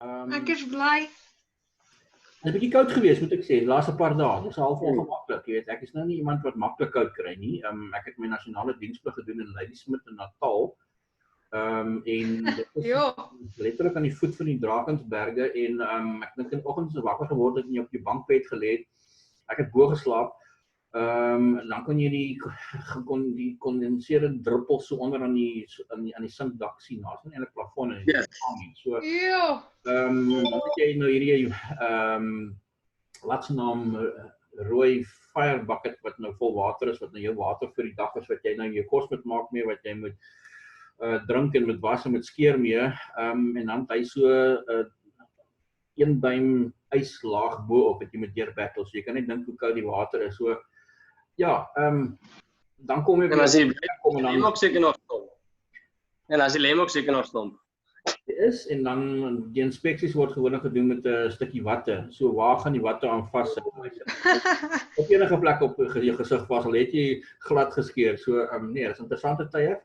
Ek is bly. Dit is 'n bietjie koud geweest, moet ek sê, die laaste paar dae. Dit is half ongemaklik, jy weet. Ek is nou nie iemand wat maklik koud kry nie. Ek het my nasionale diensplig gedoen in Ladysmith in Natal. En dit is letterlik aan die voet van die Drakensberge en ek dink in oggend so wakker geword het en jy op die bankbed gelê het. Ek het bo geslaap. Dan kon jy die kondenserende druppels so onder aan die sinkdak sien. Daar's nie eintlik plafon en so. Dan het jy nou hierdie latsnaam rooi fire bucket wat nou vol water is, wat nou jou water vir die dag is, wat jy nou jou kos moet maak mee, wat jy moet drink en met was en met skeer mee, en dan het hy so 1 duim ijslaag bo op wat jy met deur battle, so jy kan net dink hoe koud die water is, so ja, dan kom jy en as die lem ook seker nog stomp. En as die lem ook seker nog stomp. Is, en dan die inspeksies word gewoonlik gedoen met 'n stukkie watte, so waar gaan die watte aan vassit? Op enige plek op jou gesig vas, al het jy glad geskeer, so nee, dit is interessante tye.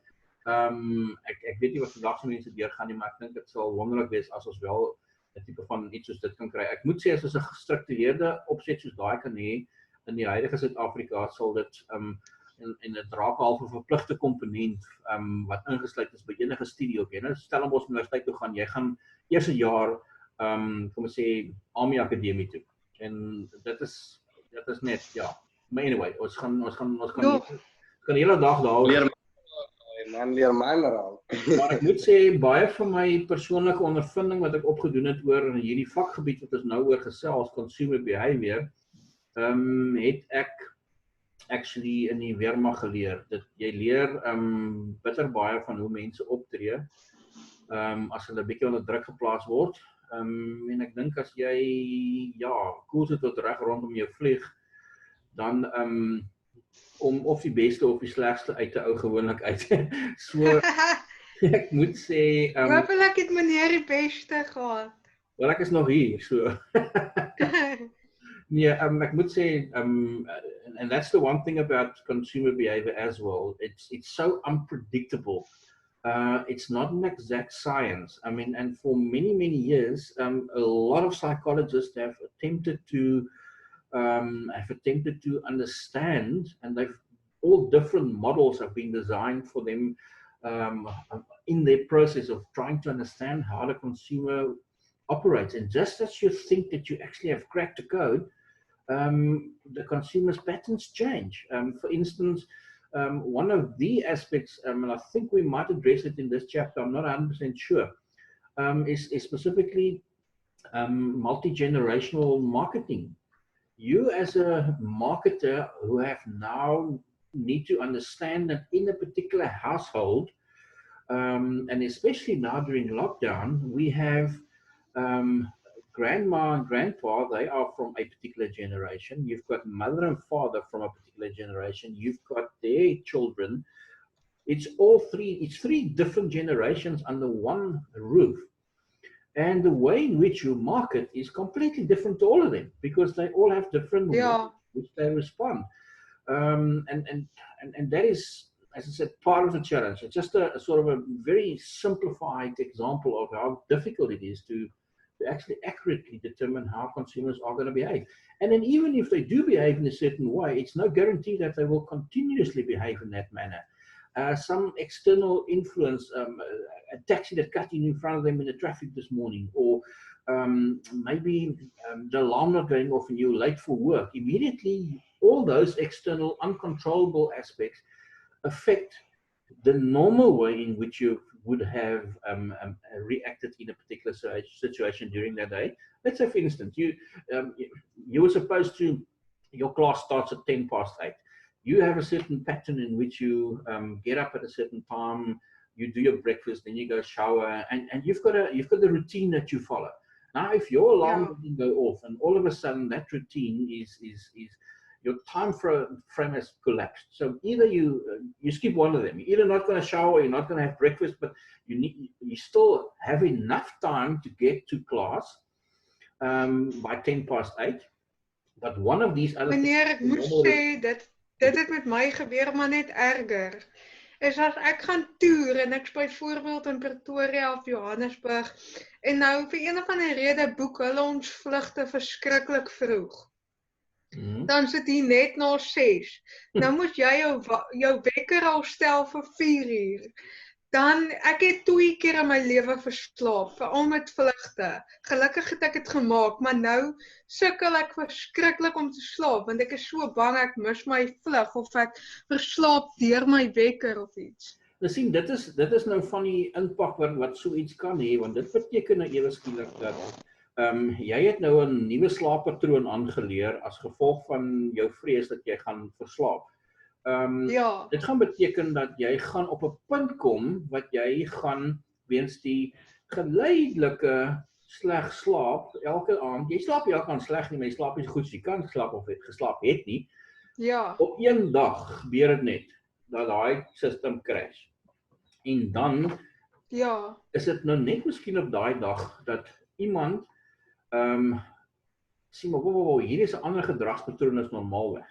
Ek weet nie wat vandag se mense deurgaan nie, maar ek dink dit sal wonderlik wees as ons wel 'n tipe van iets soos dit kan kry. Ek moet sê as ons 'n gestruktureerde opset soos daai kan hê in die huidige Suid-Afrika, sal dit en dit raak half 'n verpligte komponent wat ingesluit is by enige studie ook. Nou Stellenbosch Universiteit toe gaan, jy gaan eerste jaar kom ons sê Army Akademie toe. En dit is net ja. Maar anyway, ons gaan die hele dag daaroor Man leer my maar al. Maar ek moet sê, baie van my persoonlike ondervinding wat ek opgedoen het oor hierdie vakgebied wat ons nou oor gesels, consumer behavior, het ek actually in die weermag geleer. Jy leer bitter baie van hoe mense optree, as hulle 'n bietjie onder druk geplaas word. En ek dink as jy, koel sit tot reg rondom jou vlieg, dan om of die beste of die slegste uit te ou gewoonlik uit. So, ek moet sê Hoopelik het meneer die beste gehad. Wel, ek is nog hier, so. Nee, ek moet sê, and that's the one thing about consumer behavior as well. It's so unpredictable. It's not an exact science. I mean, and for many years, a lot of psychologists have attempted to understand, and all different models have been designed for them in their process of trying to understand how the consumer operates. And just as you think that you actually have cracked the code, the consumer's patterns change. For instance, one of the aspects, and I think we might address it in this chapter, I'm not 100% sure, is specifically multi-generational marketing. You as a marketer who have now need to understand that in a particular household, and especially now during lockdown, we have grandma and grandpa, they are from a particular generation. You've got mother and father from a particular generation. You've got their children. It's three different generations under one roof. And the way in which you market is completely different to all of them, because they all have different ways in which they respond. And that is, as I said, part of the challenge. It's just a sort of a very simplified example of how difficult it is to actually accurately determine how consumers are going to behave. And then even if they do behave in a certain way, it's no guarantee that they will continuously behave in that manner. Some external influence, a taxi that cut in front of them in the traffic this morning, or maybe the alarm not going off and you're late for work. Immediately, all those external uncontrollable aspects affect the normal way in which you would have reacted in a particular situation during that day. Let's say, for instance, you were supposed to, your class starts at 8:10. You have a certain pattern in which you get up at a certain time, you do your breakfast, then you go shower, and you've got the routine that you follow. Now, if your alarm doesn't go off, and all of a sudden that routine is your time frame has collapsed. So either you skip one of them. You're either not going to shower, you're not going to have breakfast, but you still have enough time to get to class by 8:10. But one of these other Meneer, ek moet sê dit het met my gebeur, maar net erger. is as ek gaan toer en ek's byvoorbeeld in Pretoria of Johannesburg en nou vir een of ander rede boek hulle ons vlugte verskriklik vroeg. Dan sit hier net na 6. Nou moet jy jou wekker al stel vir 4 uur. Dan, ek het 2 keer in my lewe verslaap, veral met vlugte. Gelukkig het ek dit gemaak, maar nou sukkel ek verskriklik om te slaap, want ek is so bang ek mis my vlug, of ek verslaap deur my wekker of iets. Nou sien, dit is nou van die impak wat so iets kan hê, want dit beteken nou ewe skielik dat jy het nou 'n nuwe slaappatroon aangeleer as gevolg van jou vrees dat jy gaan verslaap. Ja. Dit gaan beteken dat jy gaan op 'n punt kom wat jy gaan weens die geleidelike sleg slaap elke aand. Jy slaap elke aand sleg nie, maar jy slaap nie goed, jy kan slaap of het geslaap het nie. Ja. Op een dag gebeur dit net dat daai system crash. En dan is dit nou net miskien op daai dag dat iemand sê maar wow, hier is 'n ander gedragspatroon as normaalweg.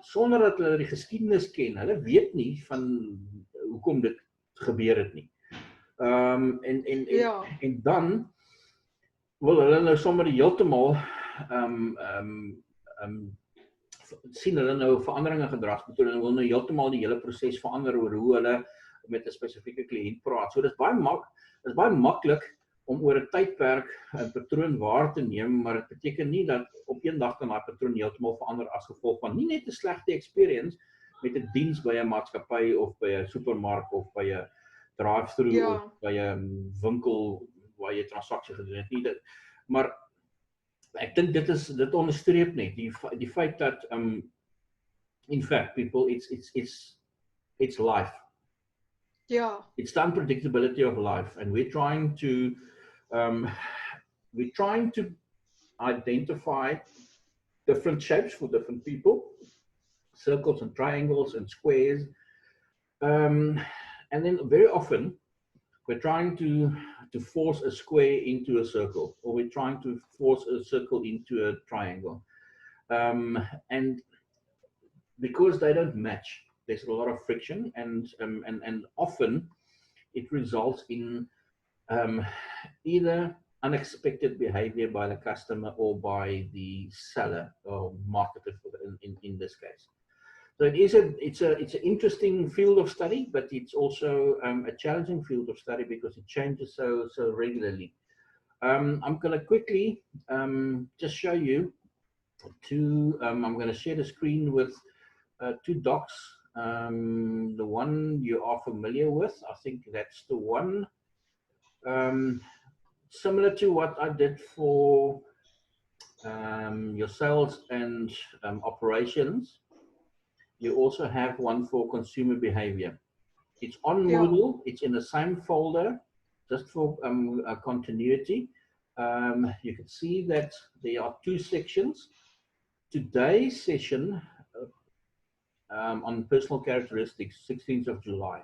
Sonder dat hulle die geskiedenis ken, hulle weet nie van hoekom dit gebeur het nie. En dan wil hulle nou sommer heeltemal sien hulle nou veranderinge in gedragspatrone en wil nou heeltemal die hele proses verander oor hoe hulle met 'n spesifieke kliënt praat. So dis baie maklik om oor 'n tydperk 'n patroon waar te neem, maar dit beteken nie dat op een dag kan daai patroon heeltemal verander as gevolg van nie net 'n slegte experience met 'n diens by 'n maatskappy of by 'n supermark of by 'n drive-through of by 'n winkel waar jy transaksie gedoen het nie dit. Maar ek dink dit onderstreep net die feit dat in fact people it's life. Yeah. It's the unpredictability of life, and we're trying to identify different shapes for different people, circles and triangles and squares, and then very often we're trying to force a square into a circle, or we're trying to force a circle into a triangle, and because they don't match, there's a lot of friction, and often it results in either unexpected behavior by the customer or by the seller or marketer in this case. So it's an interesting field of study, but it's also a challenging field of study because it changes so regularly. I'm going to quickly just show you two. I'm going to share the screen with two docs. The one you are familiar with, I think that's the one. Similar to what I did for your sales and operations, you also have one for consumer behavior. It's on Moodle, it's in the same folder, just for continuity. You can see that there are two sections. Today's session on personal characteristics, 16th of July.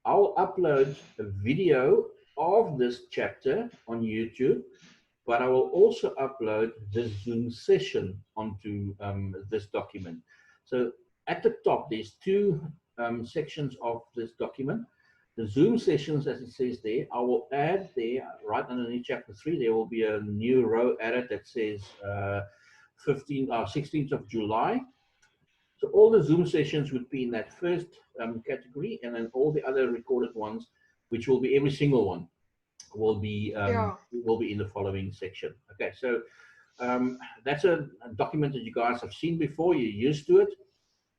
I'll upload a video of this chapter on YouTube, but I will also upload this Zoom session onto this document. So at the top, there's two sections of this document. The Zoom sessions, as it says there, I will add there, right underneath chapter 3, there will be a new row added that says 16th of July. So all the Zoom sessions would be in that first category, and then all the other recorded ones, which will be every single one, will be in the following section. Okay, so that's a document that you guys have seen before, you're used to it.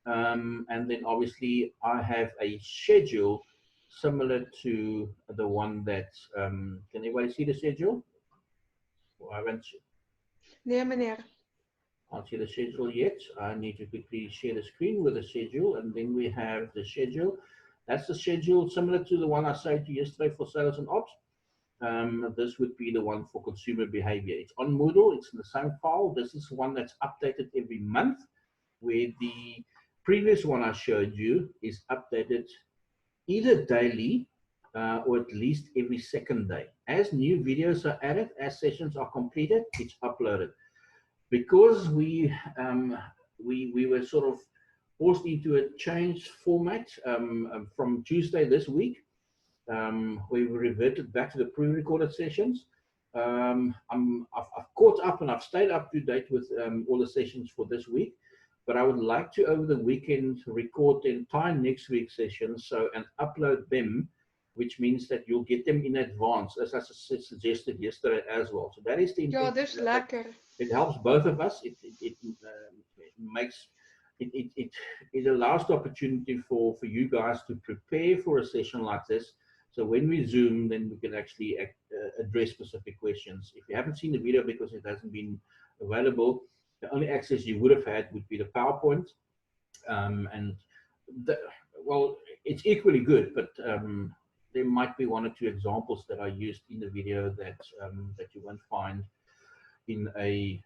And then obviously I have a schedule similar to the one that, can anybody see the schedule? Well, I haven't. Nee, meneer. Can't see the schedule yet. I need to quickly share the screen with the schedule, and then we have the schedule. That's the schedule similar to the one I showed you yesterday for sales and ops. This would be the one for consumer behavior. It's on Moodle, it's in the same file. This is one that's updated every month, where the previous one I showed you is updated either daily or at least every second day. As new videos are added, as sessions are completed, it's uploaded. Because we were sort of forced into a changed format from Tuesday this week. We reverted back to the pre-recorded sessions. I've caught up and I've stayed up to date with all the sessions for this week, but I would like to over the weekend record the entire next week's sessions and upload them, which means that you'll get them in advance, as I suggested yesterday as well. So that is the Ja, dis lekker. It helps both of us. It allows the opportunity for you guys to prepare for a session like this. So when we Zoom, then we can actually address specific questions. If you haven't seen the video because it hasn't been available, the only access you would have had would be the PowerPoint. Well, it's equally good, but there might be one or two examples that are used in the video that you won't find in a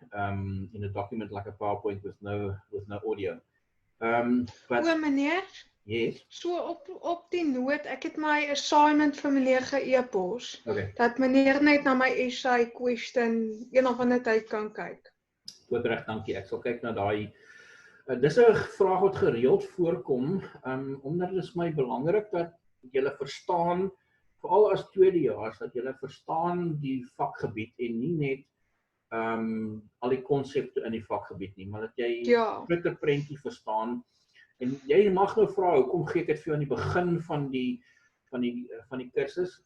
document like a PowerPoint with no audio. But meneer, yes. So op die noot, ek het my assignment vir meneer ge-e-pos, Okay. dat meneer net na my essay question een of ander tyd kan kyk. Goed reg, dankie. Ek sal kyk na daai. Dis 'n vraag wat gereeld voorkom, omdat dit is my belangrik dat julle verstaan, veral as tweedejaars, dat julle verstaan die vakgebied en nie net al die konsepte in die vakgebied nie, maar dat jy groter prentjie verstaan. En jy mag nou vra, hoekom gee ek dit vir jou aan die begin van die kursus?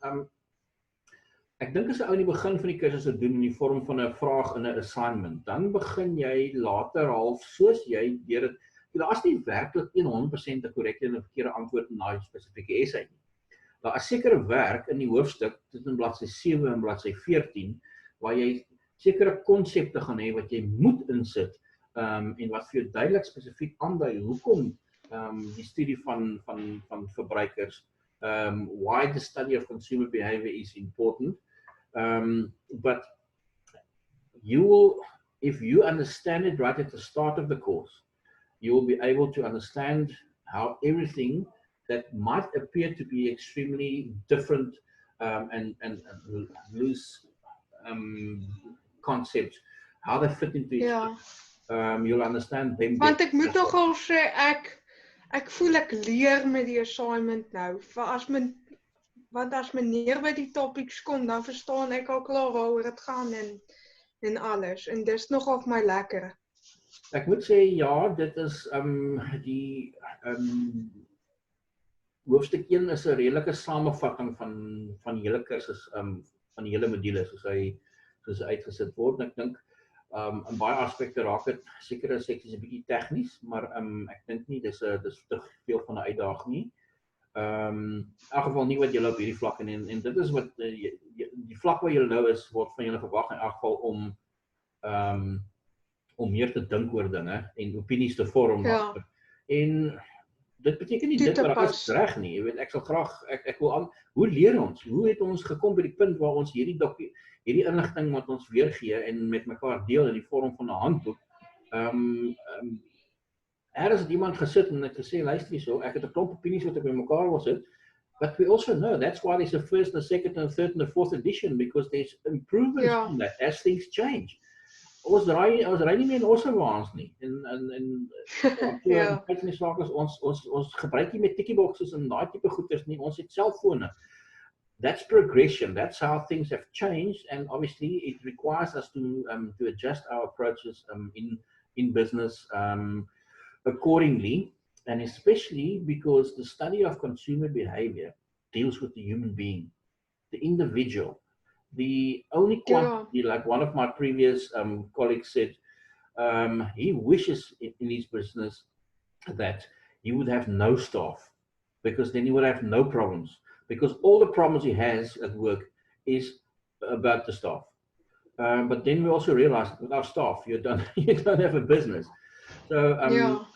Ek dink as 'n ou in die begin van die kursus dit doen in die vorm van 'n vraag in 'n assignment, dan begin jy later half soos jy deur dit. Daar's nie werklik 100% 'n korrekte en 'n verkeerde antwoord in daai spesifieke essay nie. Daar is sekere werk in die hoofstuk tussen bladsy 7 en bladsy 14 waar jy sekere konsepte gaan hê wat jy moet insit en wat vir jou duidelik spesifiek aandui hoekom die studie van verbruikers, why the study of consumer behavior is important. But you will, if you understand it right at the start of the course, you will be able to understand how everything that might appear to be extremely different and loose concepts, how they fit into each other. You'll understand them. Want ek moet nogal sê ek voel ek leer met die assignment nou. Want as meneer by die topics kom, dan verstaan ek al klaar waaroor dit gaan en alles. En dis nogal vir my lekker. Ek moet sê ja, dit is die hoofstuk 1 is 'n redelike samevatting van die hele kursus, van die hele module soos hy uitgesit word. En ek dink in baie aspekte raak dit sekere seksies 'n bietjie tegnies, maar ek dink nie dis te veel van 'n uitdaging nie. In elk geval nie wat julle op hierdie vlak en dit is wat die vlak waar julle nou is, word van julle verwag in elk geval om meer te dink oor dinge en opinies te vorm. Ja. En dit beteken nie dit is reg nie. Jy weet, ek sal graag ek wil aan hoe leer ons? Hoe het ons gekom by die punt waar ons hierdie inligting wat ons weergee en met mekaar deel in die vorm van 'n handboek? Is iemand gesit en het gesê, luister hierso, ek het 'n klomp opinies wat ek by mekaar wil sit. But we also know that's why there's a first, a second, and a third, and a fourth edition, because there's improvements on that as things change. Ons raai nie meer in Ossewaans nie. En ons gebruik nie met tikkieboxes en daai tipe goeders nie. Ons het selfone. That's progression. That's how things have changed, and obviously it requires us to adjust our approaches in business accordingly, and especially because the study of consumer behavior deals with the human being, the individual. The only quantity, like one of my previous colleagues said, he wishes in his business that he would have no staff, because then he would have no problems, because all the problems he has at work is about the staff. But then we also realize that without staff, you don't have a business. So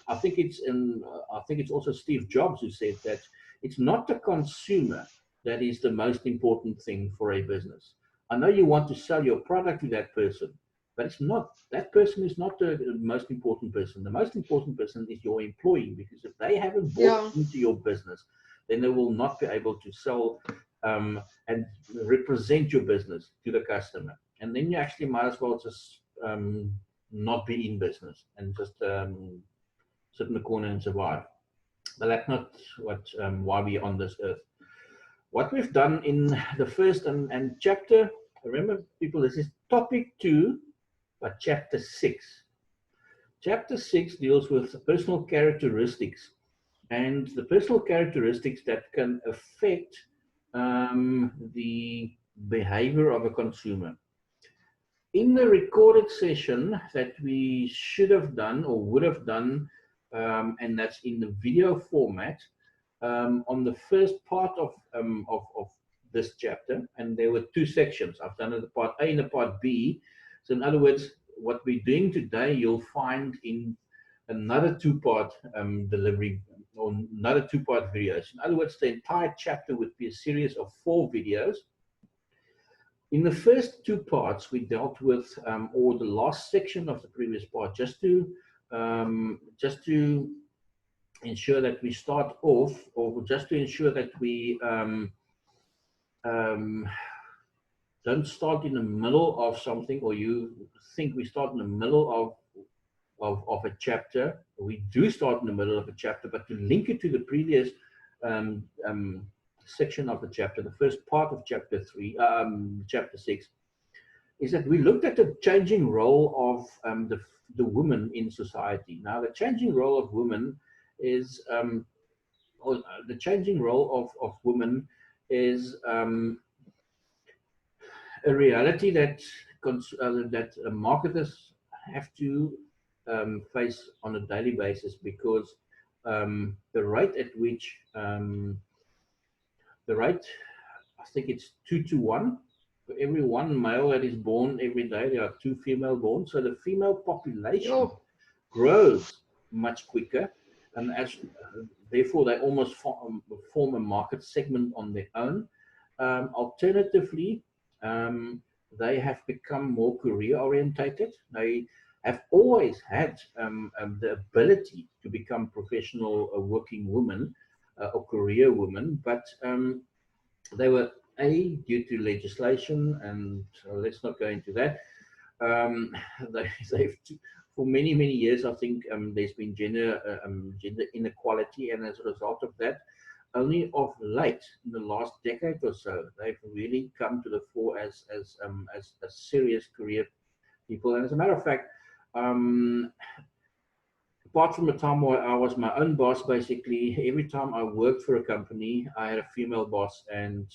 I think it's also Steve Jobs who said that it's not the consumer that is the most important thing for a business. I know you want to sell your product to that person, but it's not. That person is not the most important person. The most important person is your employee, because if they haven't bought into your business, then they will not be able to sell and represent your business to the customer. And then you actually might as well just not be in business and just sit in the corner and survive. But that's not what why we're on this earth. What we've done in the first and chapter, remember people, this is topic 2, but chapter 6. Chapter 6 deals with personal characteristics and the personal characteristics that can affect the behavior of a consumer. In the recorded session that we should have done or would have done, and that's in the video format, on the first part of this chapter, and there were 2 sections. I've done the part A and the part B. So in other words, what we're doing today, you'll find in another 2-part delivery or another 2-part videos. In other words, the entire chapter would be a series of 4 videos. In the first 2 parts, we dealt with, or the last section of the previous part, just to ensure that we start off, or just to ensure that we don't start in the middle of something, or you think we start in the middle of a chapter. We do start in the middle of a chapter, but to link it to the previous section of the chapter, the first part of chapter 6, is that we looked at the changing role of the woman in society. Now, the changing role of women is, the changing role of women is a reality that marketers have to face on a daily basis, because the rate at which I think it's 2 to 1. For every 1 male that is born every day, there are 2 female born. So the female population grows much quicker, and therefore they almost form a market segment on their own. Alternatively, they have become more career orientated. They have always had the ability to become professional working women or career women, but they were due to legislation, and let's not go into that. They've for many years, I think there's been gender inequality, and as a result of that, only of late, in the last decade or so, they've really come to the fore as serious career people. And as a matter of fact, apart from the time where I was my own boss, basically, every time I worked for a company, I had a female boss. And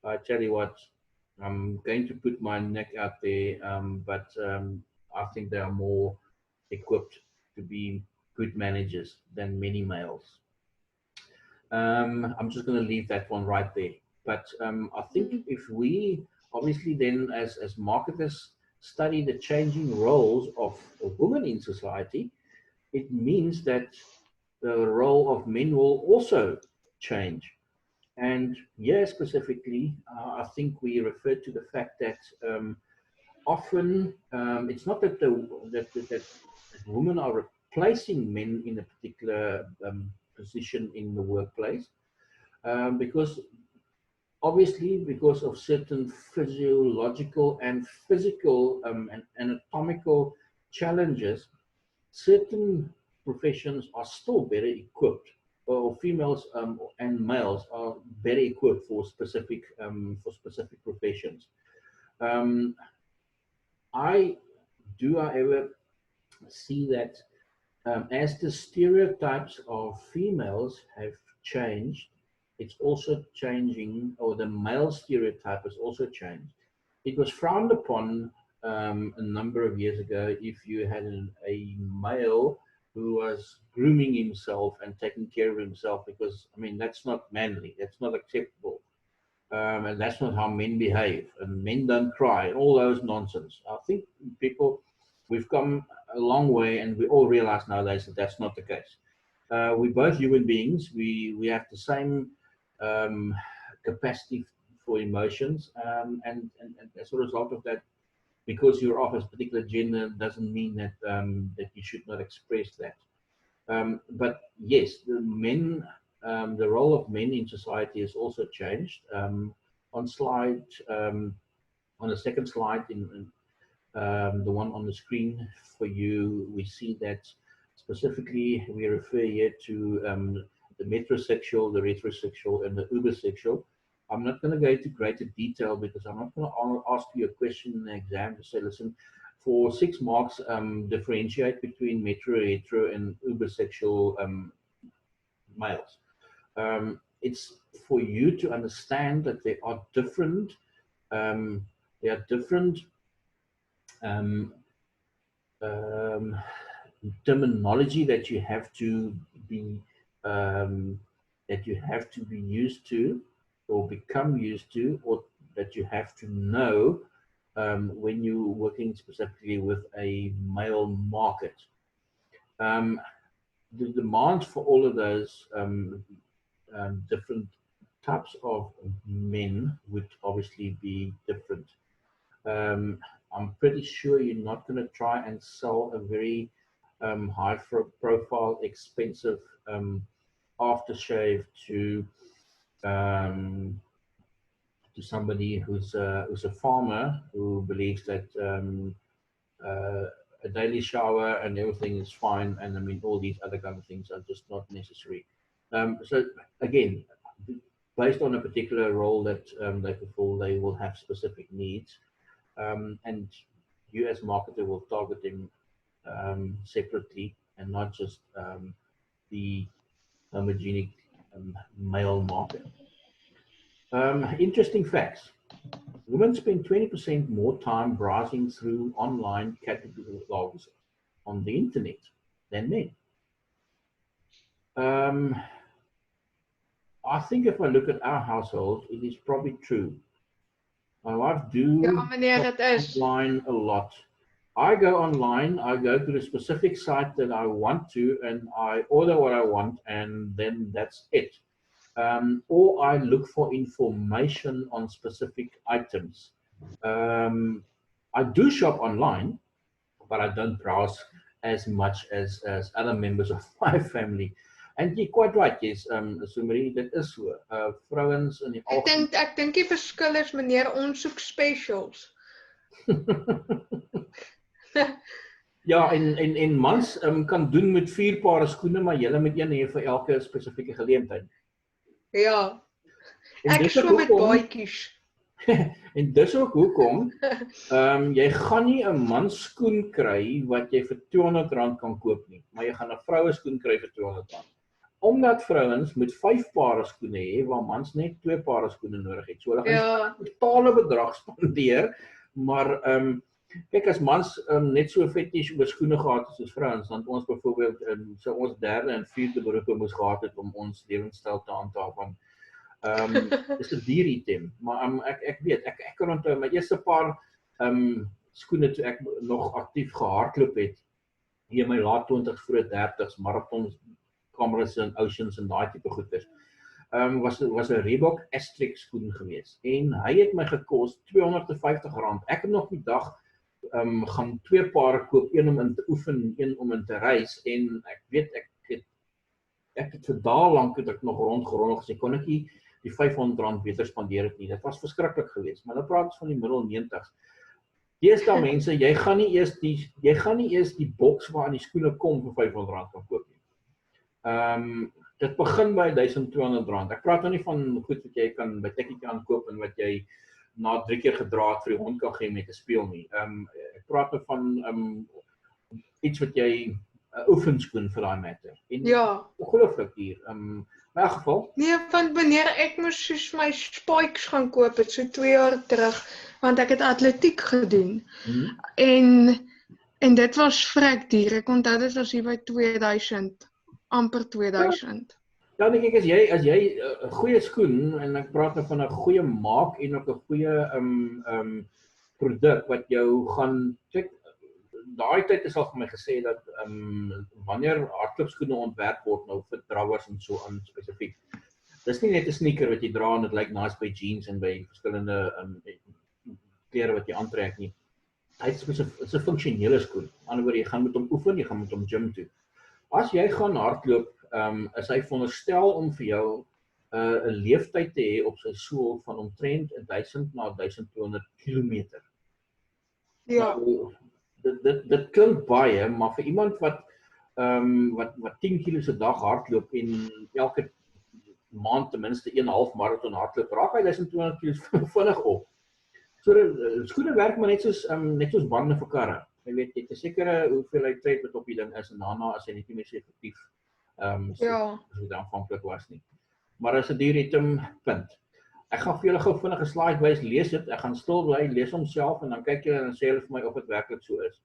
I tell you what, I'm going to put my neck out there, but I think they are more equipped to be good managers than many males. I'm just going to leave that one right there. But I think if we obviously then as marketers study the changing roles of women in society, it means that the role of men will also change. And here specifically, I think we refer to the fact that often it's not that that women are replacing men in a particular position in the workplace, because obviously because of certain physiological and physical and anatomical challenges, certain professions are still better equipped, or females and males are better equipped for specific professions. I do, however, see that as the stereotypes of females have changed, it's also changing, or the male stereotype has also changed. It was frowned upon a number of years ago if you had a male who was grooming himself and taking care of himself, because, I mean, that's not manly, that's not acceptable. And that's not how men behave, and men don't cry, and all those nonsense. I think we've come a long way, and we all realize nowadays that that's not the case. We're both human beings. We have the same capacity for emotions, and as a result of that, because you're of a particular gender doesn't mean that that you should not express that. But yes, the role of men in society has also changed. On the second slide, in the one on the screen for you, we see that Specifically, we refer here to the metrosexual, the retrosexual, and the ubersexual. I'm not going to go into greater detail because I'm not going to ask you a question in the exam to say, listen, for 6 marks, differentiate between metro, hetero, and ubersexual males. It's for you to understand that there are different terminology that you have to be used to, or become used to, or that you have to know when you're working specifically with a male market. The demands for all of those different types of men would obviously be different. I'm pretty sure you're not going to try and sell a very high profile, expensive aftershave to somebody who's a farmer who believes that a daily shower and everything is fine, and I mean all these other kind of things are just not necessary. So again, based on a particular role that they fulfill, they will have specific needs, and you as marketer will target them separately and not just the homogenic male market. Interesting facts. Women spend 20% more time browsing through online catalogs on the internet than men. I think if I look at our household, it is probably true. My wife do online a lot. I go online, I go to the specific site that I want to, and I order what I want, and then that's it. Or I look for information on specific items. I do shop online, but I don't browse as much as other members of my family. And you're quite right, yes, Sumeri, dit is so. Vrouens in die algemeen. Ek dink die verskil is, meneer, ons soek specials. Ja, en mans kan doen met 4 pare skoene, maar julle moet een hê vir elke spesifieke geleentheid. Ja. Ek is so met baadjies. En dis ook hoekom jy gaan nie 'n mans skoen kry wat jy vir R200 kan koop nie, maar jy gaan 'n vroue skoen kry vir R200. Omdat vrouens met 5 pare skoene hê, waar mans net 2 pare skoene nodig het. So hulle gaan 'n totale bedrag spandeer, maar kyk, as mans net so fetish oor skoene gehad het soos vrouens, dan ons byvoorbeeld so ons 3de en 4de beroepe moes gehad het om ons lewenstyl te handhaaf van dis 'n duur item, maar ek weet, ek kan onthou my eerste paar skoene toe ek nog aktief gehardloop het, hier in my laat 20s, vroeg 30s, marathons, Comrades en Oceans en daai tipe goeders. Was 'n Reebok Asterix skoen gewees, en hy het my gekos R250. Ek het nog die dag gaan 2 pare koop, een om in te oefen, een om in te reis, en ek weet, ek het vir dae lank het ek nog rondgerol gesê, kon ek nie die R500 beter spandeer het nie. Dit was verskriklik geweest, maar nou praat ons van die middel 90s. Deesdae mense, jy gaan nie eers die boks waarin die skoene kom vir R500 kan koop nie. Dit begin by R1200. Ek praat nou nie van goed wat jy kan by Tikkie kan koop en wat jy na 3 keer gedra het vir die hond kan gee met te speel nie. Ek praat nou van iets wat jy 'n oefenskoen vir daai matter. Ja. Ongelooflik hier. In elk geval. Nee, want wanneer ek moes soos my spikes gaan koop het, so 2 jaar terug, want ek het atletiek gedoen. En dit was vrek duur. Ek onthou dit was hier by 2000, amper 2000. Ja, denk ek, as jy 'n goeie skoen, en ek praat nou van 'n goeie maak en ook 'n goeie produk wat jou gaan kyk, daai tyd is al vir my gesê dat wanneer hardloopskoene ontwerp word nou vir drawers en so aan spesifiek. Dis nie net 'n sneaker wat jy dra en dit lyk nice by jeans en by verskillende klere wat jy aantrek nie. Dit is 'n funksionele skoen. Aan die ander jy gaan met hom oefen, jy gaan met hom gym toe. As jy gaan hardloop, is hy veronderstel om vir jou 'n leeftyd te hê op sy sool van omtrent 1000 na 1200 kilometer. Ja. Dit klink baie, maar vir iemand wat wat 10 km 'n dag hardloop en elke maand ten minste 1,5 marathon hardloop, raak hy 1200 km vinnig op. So skoene werk maar net soos bande vir karre. Jy weet, jy het 'n sekere hoeveelheid tyd wat op die ding is en daarna as hy net nie meer so effektief Ja. soos dit aanvanklik was nie. Maar as 'n diuretum, punt. Ek gaan vir julle gou vinnig 'n slide wys, lees dit. Ek gaan stil bly, lees hom self en dan kyk julle en sê julle vir my of dit werklik so is.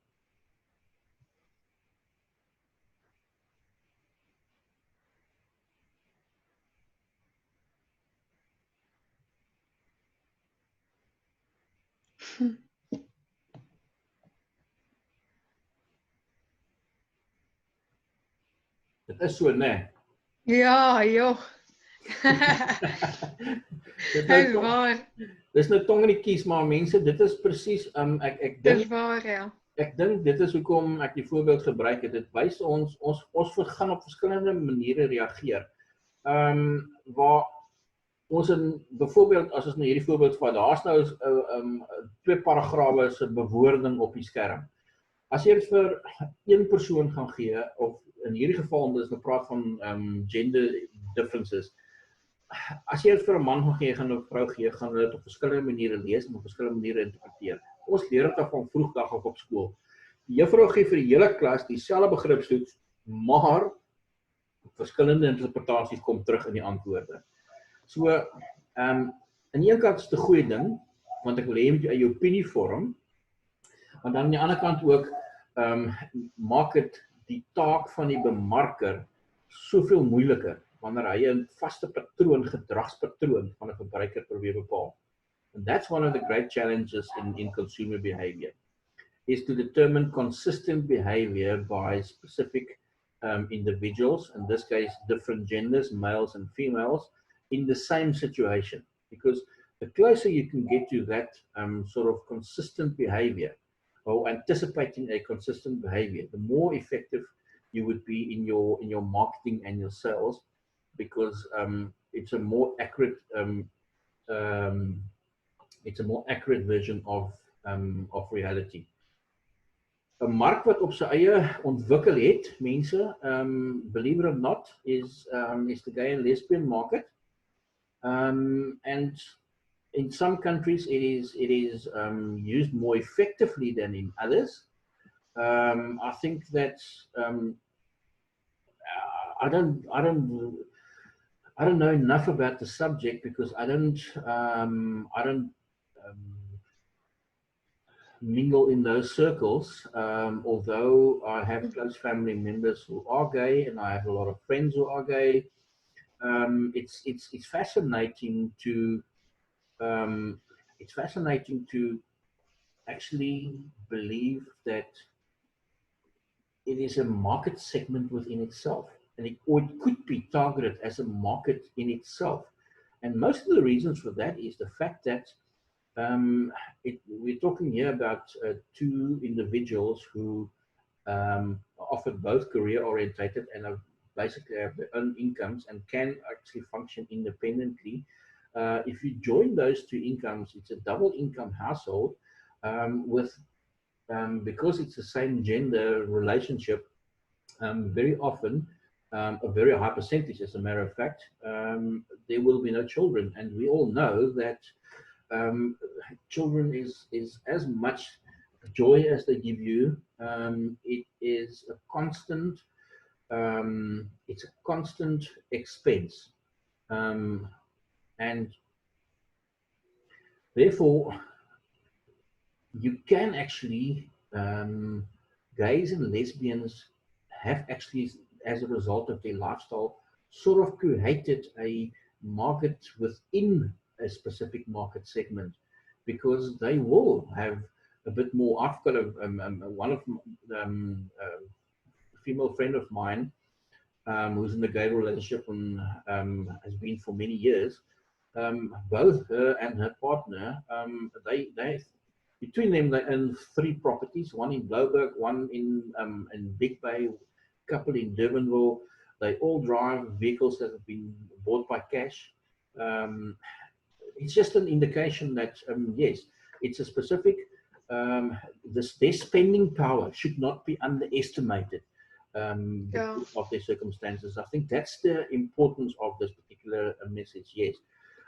Dit is so, né? Ja, joh. Dis waar. Dis nou tong in die kies, maar mense, dit is presies ek Dis dink waar, ja. ek dink dit is hoekom ek die voorbeeld gebruik het. Dit wys ons gaan op verskillende maniere reageer. Waar ons byvoorbeeld as ons nou hierdie voorbeeld vat, daar's nou 2 paragrawe se bewoording op die skerm. As jy dit vir een persoon gaan gee, of in hierdie geval is nou praat van gender differences. As jy dit vir 'n man gaan gee, gaan 'n vrou gee, gaan hulle dit op verskillende maniere lees en op verskillende maniere interpreteer. Ons leer dit van vroegdag af op skool. Die juffrou gee vir die hele klas dieselfde begripstoets, maar verskillende interpretasies kom terug in die antwoorde. So, aan die een kant is dit 'n goeie ding, want ek wil hê jy moet jou opinie vorm, want dan aan die ander kant ook maak dit die taak van die bemarker soveel moeiliker wanneer hy 'n vaste patroon, gedragspatroon van 'n verbruiker probeer bepaal. And that's one of the great challenges in consumer behavior, is to determine consistent behavior by specific individuals, in this case different genders, males and females, in the same situation. Because the closer you can get to that sort of consistent behavior, or anticipating a consistent behavior, the more effective you would be in your marketing and your sales, because it's a more accurate version of reality. 'n Mark wat op sy eie ontwikkel het, mense, believe it or not, is the gay and lesbian market, and in some countries it is used more effectively than in others. I think that I don't know enough about the subject, because I don't mingle in those circles, although I have close family members who are gay and I have a lot of friends who are gay. It's fascinating to actually believe that it is a market segment within itself, and it could be targeted as a market in itself. And most of the reasons for that is the fact that we're talking here about 2 individuals who are offered both career orientated and are basically have their own incomes and can actually function independently. If you join those 2 incomes, it's a double income household, with because it's the same gender relationship, very often, a very high percentage, as a matter of fact, there will be no children. And we all know that children is as much joy as they give you. It is a constant, it's a constant expense, and therefore you can actually, gays and lesbians have actually, as a result of their lifestyle, sort of created a market within a specific market segment, because they will have a bit more. I've got one of a female friend of mine who's in a gay relationship and has been for many years. Both her and her partner, they between them they own 3 properties, one in Blouberg, one in Big Bay, a couple in Durbanville. They all drive vehicles that have been bought by cash. It's just an indication that yes, it's a specific, their spending power should not be underestimated. because of their circumstances. I think that's the importance of this particular message, yes,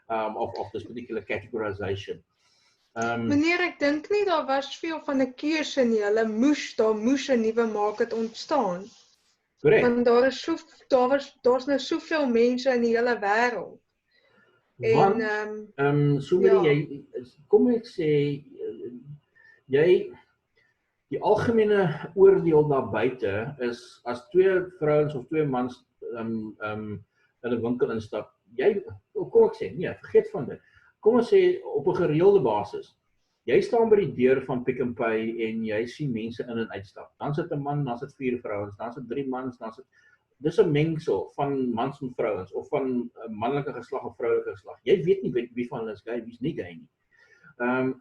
of this particular categorization. Meneer, ek dink nie daar was veel van 'n keuse nie. Hulle moes 'n nuwe market ontstaan. Correct. Want daar's nou soveel mense in die hele wêreld. Want jy kom ek sê die algemene oordeel daar buite is as twee vrouens of twee mans in 'n winkel instap, kom ek sê, nee, vergeet van dit. Kom ons sê op 'n gereelde basis. Jy staan by die deur van Pick n Pay en jy sien mense in en uitstap. Dan sit 'n man, dan sit 4 vrouens, dan sit 3 mans, dis 'n mengsel van mans en vrouens of van manlike geslag of vroulike geslag. Jy weet nie wie van hulle is gay, wie's nie gay nie.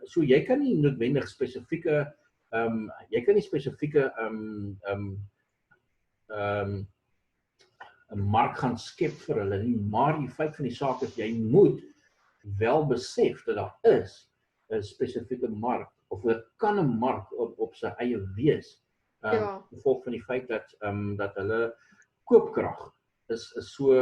So jy kan nie noodwendig spesifieke 'n mark gaan skep vir hulle nie, maar die feit van die saak is jy moet wel besef dat daar is 'n spesifieke mark of er kan 'n mark op sy eie wees. Gevolg van die feit dat hulle koopkrag is so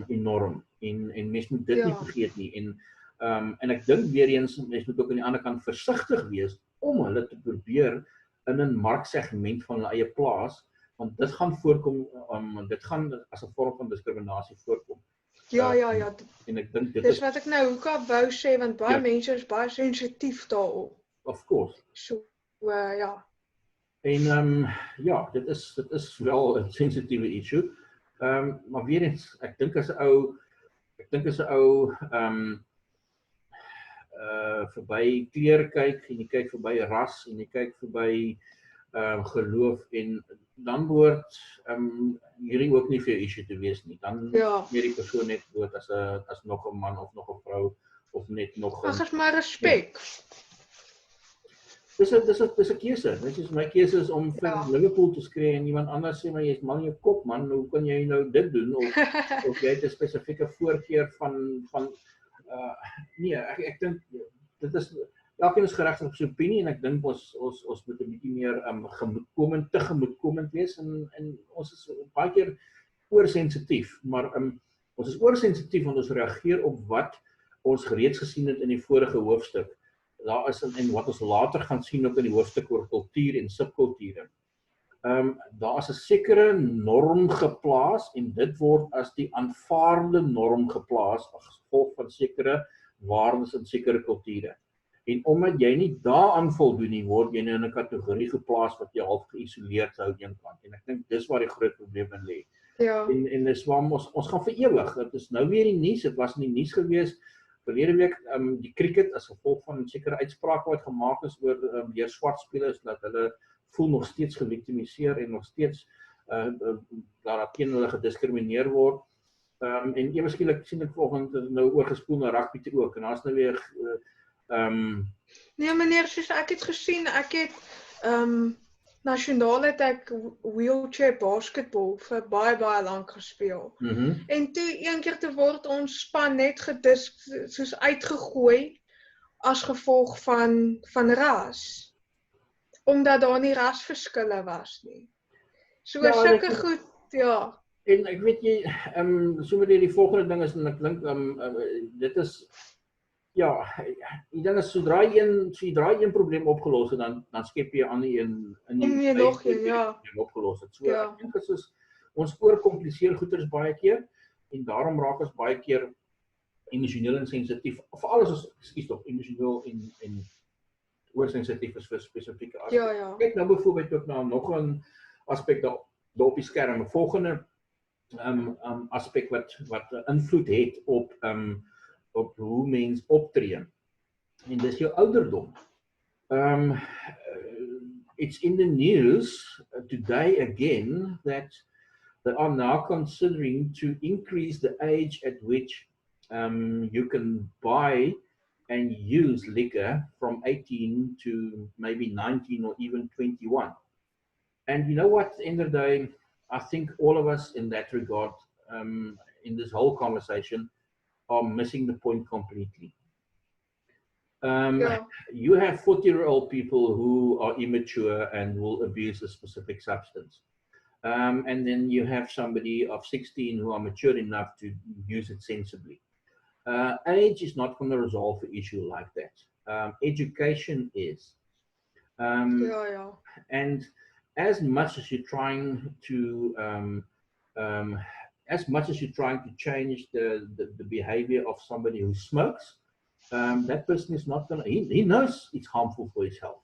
enorm en mens moet dit nie vergeet nie en ek dink weer eens mens moet ook aan die ander kant versigtig wees om hulle te probeer in 'n marksegment van hulle eie plaas, want dit gaan voorkom, dit gaan as 'n vorm van diskriminasie voorkom. En ek dink dit is wat ek nou hoekom wou sê, want baie mense is baie sensitief daarop. Of course. So En dit is wel 'n sensitiewe issue. Maar weer eens, ek dink as 'n ou verby kleur kyk en jy kyk verby ras en jy kyk verby geloof en dan behoort hierdie ook nie vir 'n issue te wees nie. Dan meer die persoon net dood as nog 'n man of nog 'n vrou of net nog 'n. Ag, is maar respek. Dis 'n keuse. Dit is my keuse is om vir Liverpool te skree en iemand anders sê maar jy's mal in jou kop man, hoe kan jy nou dit doen of jy het 'n spesifieke voorkeur van nee, ek dink dit is elkeen is geregtig op sy opinie en ek dink ons moet 'n bietjie meer tegemoetkomend wees en ons is baie keer oorsensitief, maar ons is oorsensitief want ons reageer op wat ons reeds gesien het in die vorige hoofstuk. Daar is en wat ons later gaan sien ook in die hoofstuk oor kultuur en subkulture. Daar is 'n sekere norm geplaas en dit word as die aanvaarde norm geplaas as gevolg van sekere waardes in sekere kulture. En omdat jy nie daaraan voldoen nie, word jy nou in 'n kategorie geplaas wat jy half geïsoleerd hou eenkant. En ek dink dis waar die groot probleem in lê. En dis waarom ons gaan vir ewig. Dit is nou weer die nuus, dit was in die nuus gewees verlede week die cricket as gevolg van sekere uitsprake wat gemaak is oor deur swart spelers dat hulle voel nog steeds geviktimiseer en nog steeds daar teen hulle gediskrimineer word. En ewe skielik sien ek vanoggend nou oorgespoel na rugby toe ook en daar's nou weer nee meneer, soos ek het gesien, ek het nasionaal het ek wheelchair basketbal vir baie lank gespeel. En toe een keer te word ons span net soos uitgegooi as gevolg van ras. Omdat daar nie rasverskille was nie. So sulke goed, En ek weet jy, sommer die volgende ding is en ek dink dit is die ding is sodra jy een probleem opgelos het dan skep jy 'n ander een in die nog een opgelos het. So ek dink dit is ons oorkompliseer goeders baie keer en daarom raak ons baie keer emosioneel en sensitief. Of alles is ekskuus tog emosioneel en oorsensitief is vir spesifieke aspekte. Kyk nou byvoorbeeld ook na nog 'n aspek daar op die skerm, 'n volgende aspek wat invloed het op hoe mens optree. En dis jou ouderdom. It's in the news today again that they are now considering to increase the age at which you can buy and use liquor from 18 to maybe 19 or even 21. And you know what, at the end of the day, I think all of us in that regard, in this whole conversation, are missing the point completely. You have 40-year-old people who are immature and will abuse a specific substance. and then you have somebody of 16 who are mature enough to use it sensibly. Age is not going to resolve the issue like that. Education is. And as much as you're trying to change the behavior of somebody who smokes, that person is not going to, he knows it's harmful for his health,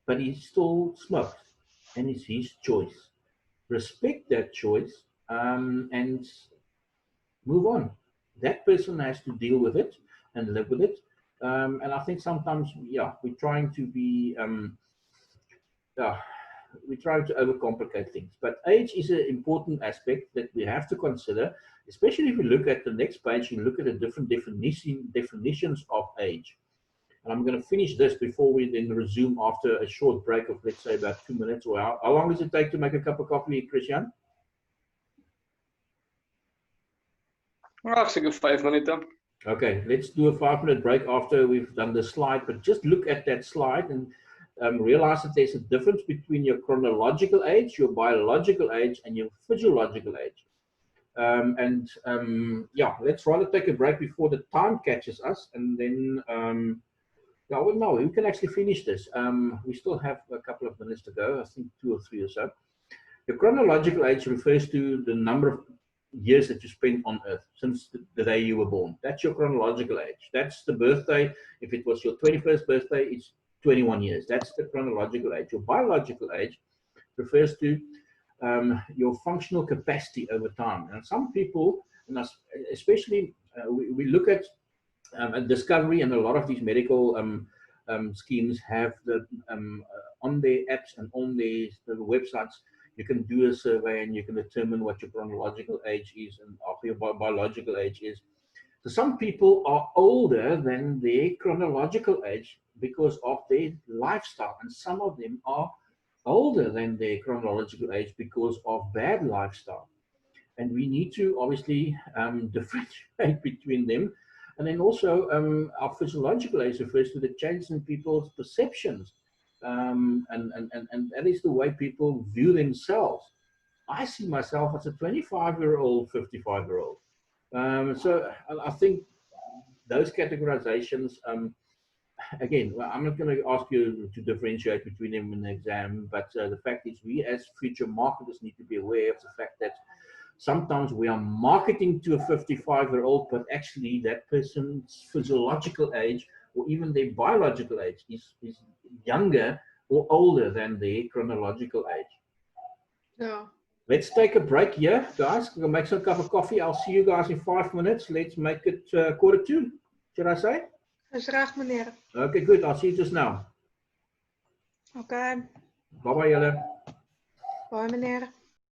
but he still smokes, and it's his choice. Respect that choice, and move on. That person has to deal with it and live with it. And I think sometimes, yeah, we're trying to be, we're trying to overcomplicate things. But age is an important aspect that we have to consider, especially if you look at the next page, you look at the different definitions of age. And I'm going to finish this before we then resume after a short break of, let's say, about 2 minutes. Or how long does it take to make a cup of coffee, Christian? I'll take 5 minutes. Okay, let's do a 5-minute break after we've done the slide. But just look at that slide and realize that there's a difference between your chronological age, your biological age, and your physiological age. Yeah, let's rather take a break before the time catches us, and then yeah, well, no, we can actually finish this. We still have a couple of minutes to go, I think 2 or 3 or so. The chronological age refers to the number of years that you spent on Earth since the day you were born. That's your chronological age. That's the birthday. If it was your 21st birthday, it's 21 years. That's the chronological age. Your biological age refers to your functional capacity over time. And some people, and especially we look at Discovery, and a lot of these medical schemes have the on their apps and on their websites, you can do a survey and you can determine what your chronological age is and your biological age is. So some people are older than their chronological age because of their lifestyle, and some of them are older than their chronological age because of bad lifestyle. And we need to obviously differentiate between them. And then also our physiological age refers to the change in people's perceptions. And that is the way people view themselves. I see myself as a 25-year-old, 55-year-old. So I think those categorizations, again, I'm not going to ask you to differentiate between them in the exam, but the fact is we as future marketers need to be aware of the fact that sometimes we are marketing to a 55-year-old, but actually that person's physiological age or even their biological age is younger or older than their chronological age. Yeah. Let's take a break here, guys. We'll make some cup of coffee. I'll see you guys in 5 minutes. Let's make it 1:45. Should I say? Is reg, meneer. Okay, good. I'll see you just now. Okay. Bye-bye, julle. Bye, meneer.